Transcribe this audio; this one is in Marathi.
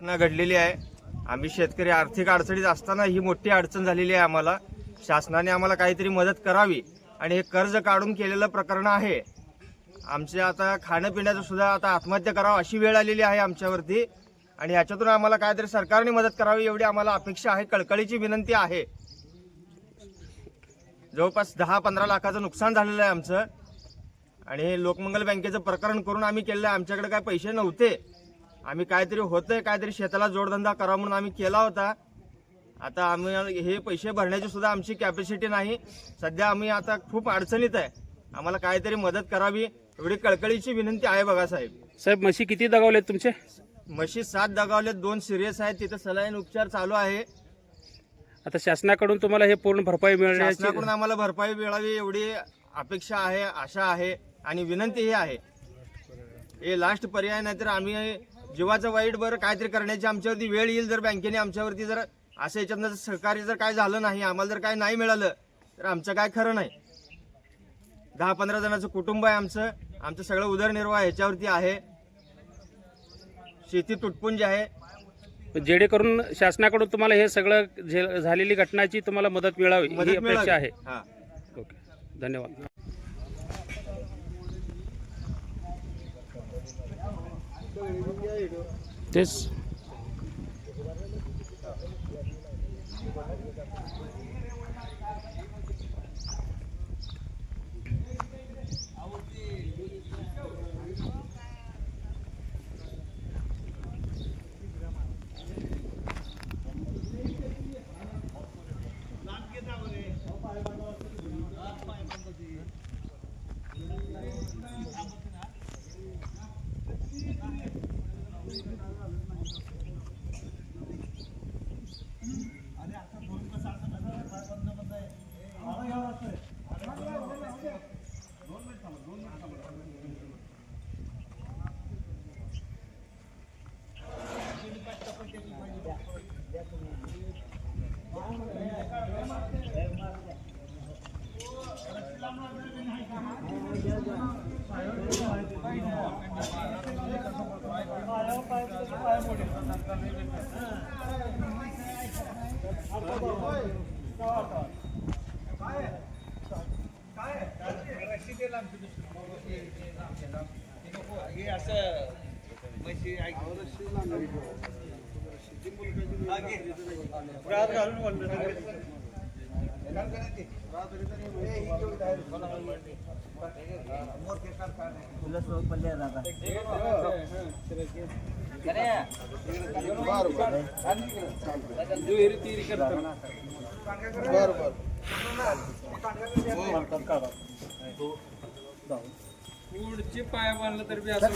घटना घडलेली आहे। आम्ही शेतकरी आर्थिक अडचणीत असताना ही मोठी अडचण झालेली आहे। आम्हाला शासनाने आम्हाला काहीतरी मदत करावी आणि हे कर्ज काढून केलेलं प्रकरण आहे। आमचे आता खाण्यापिण्याचं सुद्धा आता आत्महत्या करावं अशी वेळ आलेली आहे आमच्यावरती आणि ह्याच्यातून आम्हाला काहीतरी सरकारने मदत करावी एवढी आम्हाला अपेक्षा आहे, कळकळीची विनंती आहे। जवळपास 10-15 लाखाचं नुकसान झालेलं आहे आमचं आणि हे लोकमंगल बँकेचं प्रकरण करून आम्ही केलेलं आहे। आमच्याकडे काय पैसे नव्हते, आम्ही काहीतरी होतंय काहीतरी शेताला जोडधंदा करावा म्हणून आम्ही केला होता। आता आम्ही हे पैसे भरण्याची सुद्धा आमची कॅपॅसिटी नाही। सध्या आम्ही आता खूप अडचणीत आहे, आम्हाला काहीतरी मदत करावी एवढी कळकळीची विनंती आहे। बघा साहेब, म्हशी किती दगावलेत तुमचे? म्हशी 7 दगावलेत, 2 सिरियस आहेत, तिथे सलाईन उपचार चालू आहे। आता शासनाकडून तुम्हाला हे पूर्ण भरपाई मिळण्याची शासनाकडून आम्हाला भरपाई मिळावी एवढी अपेक्षा आहे, आशा आहे आणि विनंती ही आहे। हे लास्ट पर्याय नाही तर आम्ही जीवाचं वाईट बरं काहीतरी करण्याची आमच्यावरती वेळ येईल। जर बँकेने आमच्यावरती जर असं याच्यातनं सहकार्य जर काय झालं नाही, आम्हाला जर काय नाही मिळालं तर आमचं काय खरं नाही। 10-15 जणांचं कुटुंब आहे आमचं, आमचं सगळं उदरनिर्वाह ह्याच्यावरती आहे, शेती तुटपुंज आहे। जेणेकरून शासनाकडून तुम्हाला हे सगळं झालेली घटनाची तुम्हाला मदत मिळावी ही अपेक्षा आहे। हां, ओके, धन्यवाद। तेच पुढचे पाय बांधलं तर बी असं